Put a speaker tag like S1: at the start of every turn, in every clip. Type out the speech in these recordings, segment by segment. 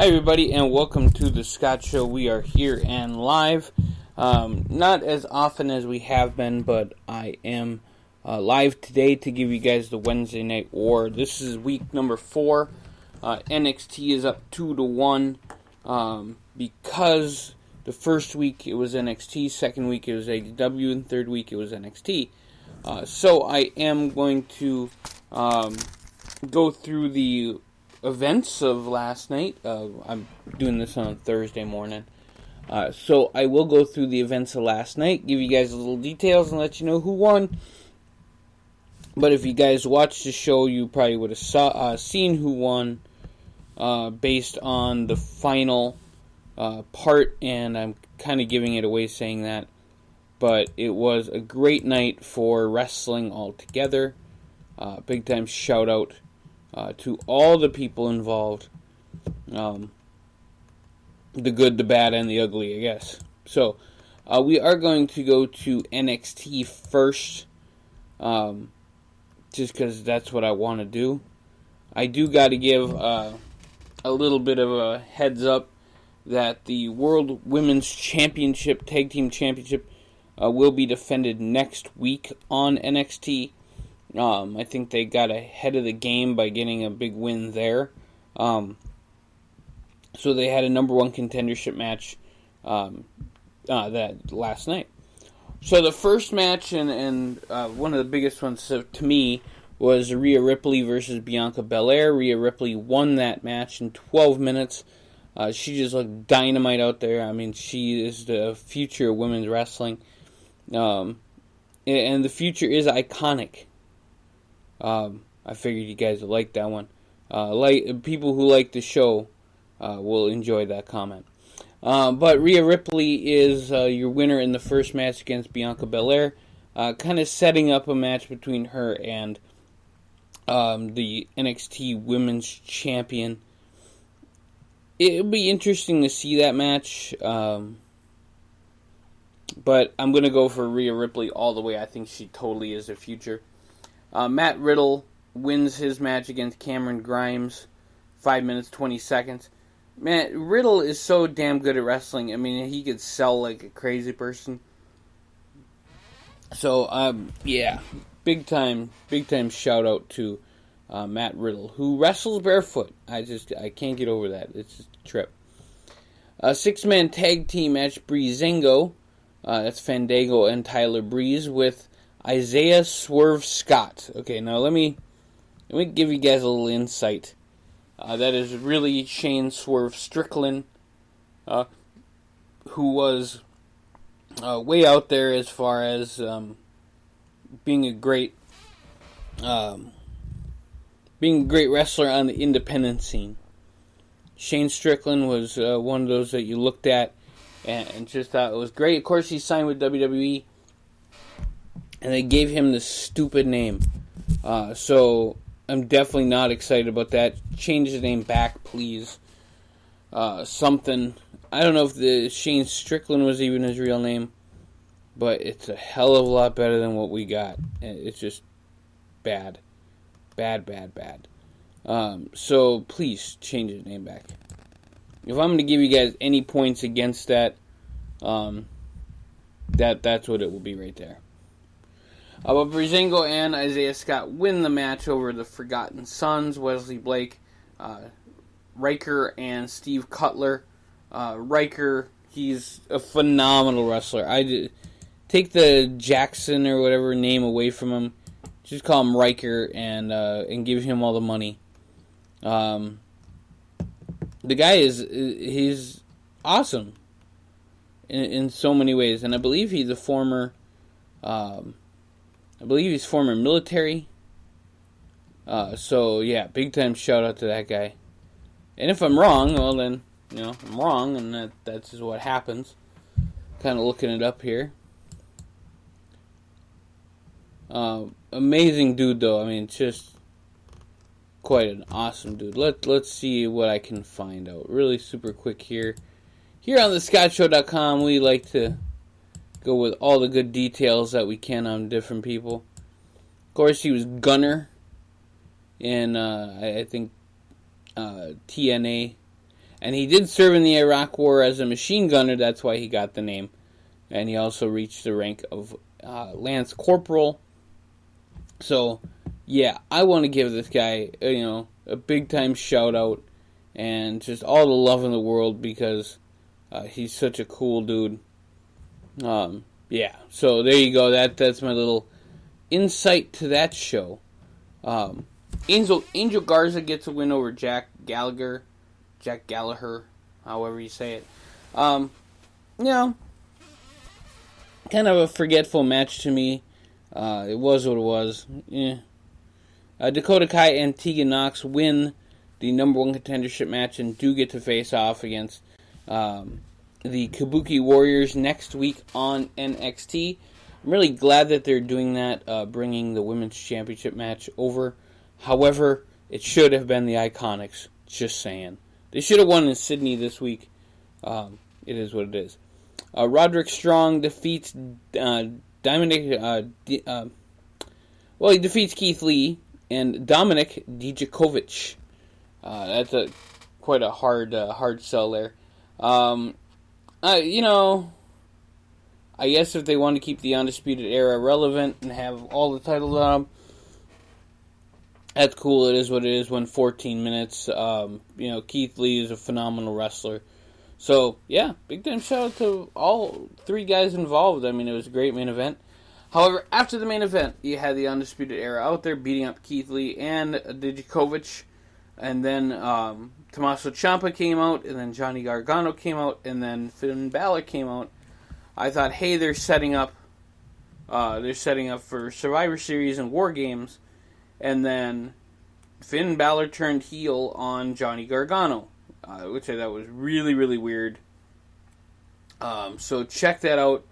S1: Hi everybody and welcome to the Scott Show. We are here and live. Not as often as we have been, but I am live today to give you guys the Wednesday Night War. This is week number 4. NXT is up 2-1 because the first week it was NXT, second week it was AEW, and third week it was NXT. So I am going to go through the events of last night. I'm doing this on a Thursday morning. So I will go through the events of last night, give you guys a little details, and let you know who won. But if you guys watched the show, you probably would have seen who won based on the final part, and I'm kind of giving it away saying that. But it was a great night for wrestling altogether. Big time shout out to all the people involved. The good, the bad, and the ugly, I guess. So, we are going to go to NXT first. Just because that's what I want to do. I do got to give a little bit of a heads up that the World Women's Championship, Tag Team Championship, will be defended next week on NXT. I think they got ahead of the game by getting a big win there. So they had a number one contendership match that last night. So the first match and one of the biggest ones to me was Rhea Ripley versus Bianca Belair. Rhea Ripley won that match in 12 minutes. She just looked dynamite out there. I mean, she is the future of women's wrestling. And the future is iconic. I figured you guys would like that one. Like people who like the show will enjoy that comment. But Rhea Ripley is your winner in the first match against Bianca Belair, kind of setting up a match between her and the NXT Women's Champion. It'll be interesting to see that match, but I'm going to go for Rhea Ripley all the way. I think she totally is the future. Matt Riddle wins his match against Cameron Grimes, 5 minutes, 20 seconds. Man, Riddle is so damn good at wrestling. I mean, he could sell like a crazy person. So, yeah, big time shout out to Matt Riddle, who wrestles barefoot. I can't get over that. It's just a trip. A 6-man tag team match, Breezango. That's Fandango and Tyler Breeze with Isaiah Swerve Scott. Okay, now let me give you guys a little insight. That is really Shane Swerve Strickland, who was way out there as far as being a great wrestler on the independent scene. Shane Strickland was one of those that you looked at and just thought it was great. Of course, he signed with WWE. And they gave him this stupid name. So I'm definitely not excited about that. Change the name back, please. Something. I don't know if the Shane Strickland was even his real name. But it's a hell of a lot better than what we got. It's just bad. Bad. So please change the name back. If I'm going to give you guys any points against that, that's what it will be right there. But Breezango and Isaiah Scott win the match over the Forgotten Sons, Wesley Blake, Riker, and Steve Cutler. Riker, he's a phenomenal wrestler. Take the Jackson or whatever name away from him. Just call him Riker and give him all the money. The guy he's awesome in so many ways, and I believe he's a former. I believe he's former military. So, yeah, big time shout out to that guy. And if I'm wrong, well then, I'm wrong, and that's just what happens. Kind of looking it up here. Amazing dude, though. I mean, just quite an awesome dude. Let's see what I can find out. Really super quick here. Here on thescottshow.com, we like to go with all the good details that we can on different people. Of course, he was Gunner in, I think, TNA. And he did serve in the Iraq War as a machine gunner. That's why he got the name. And he also reached the rank of Lance Corporal. So, yeah, I want to give this guy, a big-time shout-out. And just all the love in the world because he's such a cool dude. Yeah, so there you go. That's my little insight to that show. Angel Garza gets a win over Jack Gallagher, however you say it. Kind of a forgetful match to me. It was what it was. Yeah. Dakota Kai and Tegan Nox win the number one contendership match and do get to face off against the Kabuki Warriors next week on NXT. I'm really glad that they're doing that, bringing the Women's Championship match over. However, it should have been the Iconics. Just saying. They should have won in Sydney this week. It is what it is. Roderick Strong defeats Dominic. He defeats Keith Lee and Dominic Dijakovic. That's quite a hard sell there. I guess if they want to keep the Undisputed Era relevant and have all the titles on them, that's cool. It is what it is. Went 14 minutes. Keith Lee is a phenomenal wrestler. So, yeah, big time shout out to all three guys involved. I mean, it was a great main event. However, after the main event, you had the Undisputed Era out there beating up Keith Lee and Dijakovic. And then Tommaso Ciampa came out, and then Johnny Gargano came out, and then Finn Balor came out. I thought, hey, they're setting up for Survivor Series and War Games, and then Finn Balor turned heel on Johnny Gargano, which I thought was really, really weird. So check that out.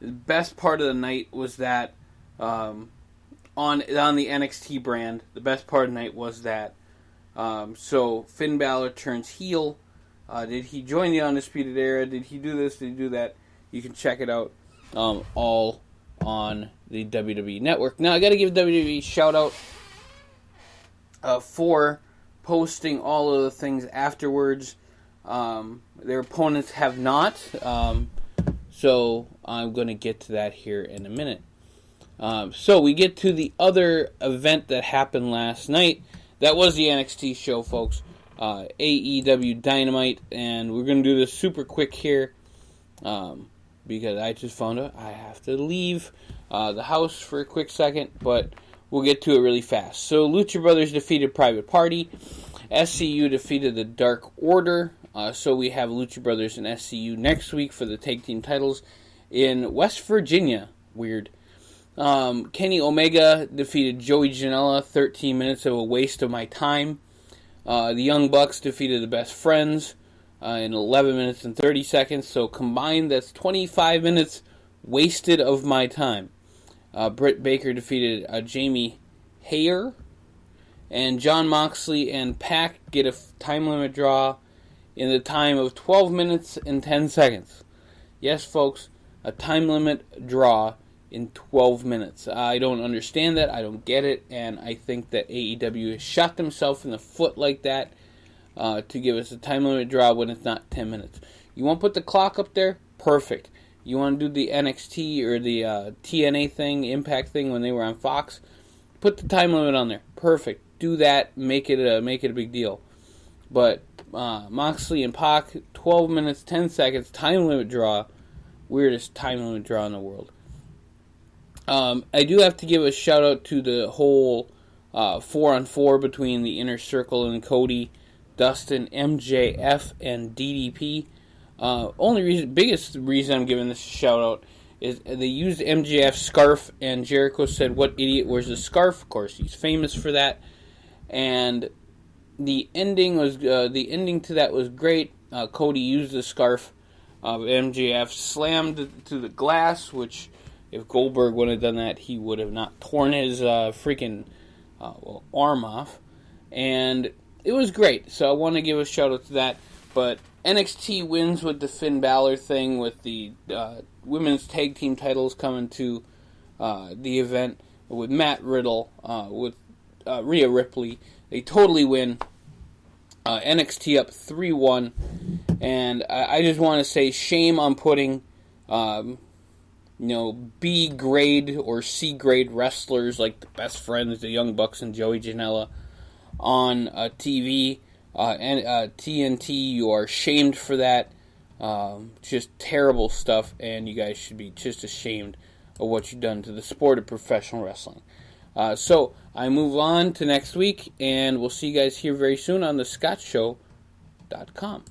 S1: The best part of the night was that on the NXT brand, the best part of the night was that. So Finn Balor turns heel. Did he join the Undisputed Era? Did he do this? Did he do that? You can check it out all on the WWE Network. Now, I got to give WWE a shout out for posting all of the things afterwards. Their opponents have not. So I'm going to get to that here in a minute. So we get to the other event that happened last night. That was the NXT show, folks. AEW Dynamite. And we're going to do this super quick here. Because I just found out I have to leave the house for a quick second. But we'll get to it really fast. So Lucha Brothers defeated Private Party. SCU defeated the Dark Order. So we have Lucha Brothers and SCU next week for the tag team titles in West Virginia. Weird. Kenny Omega defeated Joey Janela. 13 minutes of a waste of my time. The Young Bucks defeated the Best Friends in 11 minutes and 30 seconds. So combined, that's 25 minutes wasted of my time. Britt Baker defeated Jamie Hayter. And Jon Moxley and Pac get a time limit draw in the time of 12 minutes and 10 seconds. Yes, folks, a time limit draw in 12 minutes. I don't understand that. I don't get it. And I think that AEW has shot themselves in the foot like that to give us a time limit draw when it's not 10 minutes. You want to put the clock up there? Perfect. You want to do the NXT or the TNA thing, Impact thing when they were on Fox? Put the time limit on there. Perfect. Do that. Make it a big deal. But Moxley and Pac, 12 minutes, 10 seconds, time limit draw. Weirdest time limit draw in the world. I do have to give a shout out to the whole 4-on-4 between the Inner Circle and Cody, Dustin, MJF, and DDP. Biggest reason I'm giving this a shout out is they used MJF's scarf, and Jericho said, "What idiot wears a scarf?" Of course, he's famous for that. And the ending to that was great. Cody used the scarf of MJF, slammed to the glass, which if Goldberg would have done that, he would have not torn his freaking arm off. And it was great. So I want to give a shout out to that. But NXT wins with the Finn Balor thing, with the women's tag team titles coming to the event, with Matt Riddle, with Rhea Ripley. They totally win. NXT up 3-1. And I just want to say shame on putting, B grade or C grade wrestlers like the Best Friends, the Young Bucks, and Joey Janela on TV. And TNT, you are shamed for that. Just terrible stuff, and you guys should be just ashamed of what you've done to the sport of professional wrestling. So I move on to next week, and we'll see you guys here very soon on the ScottShow.com.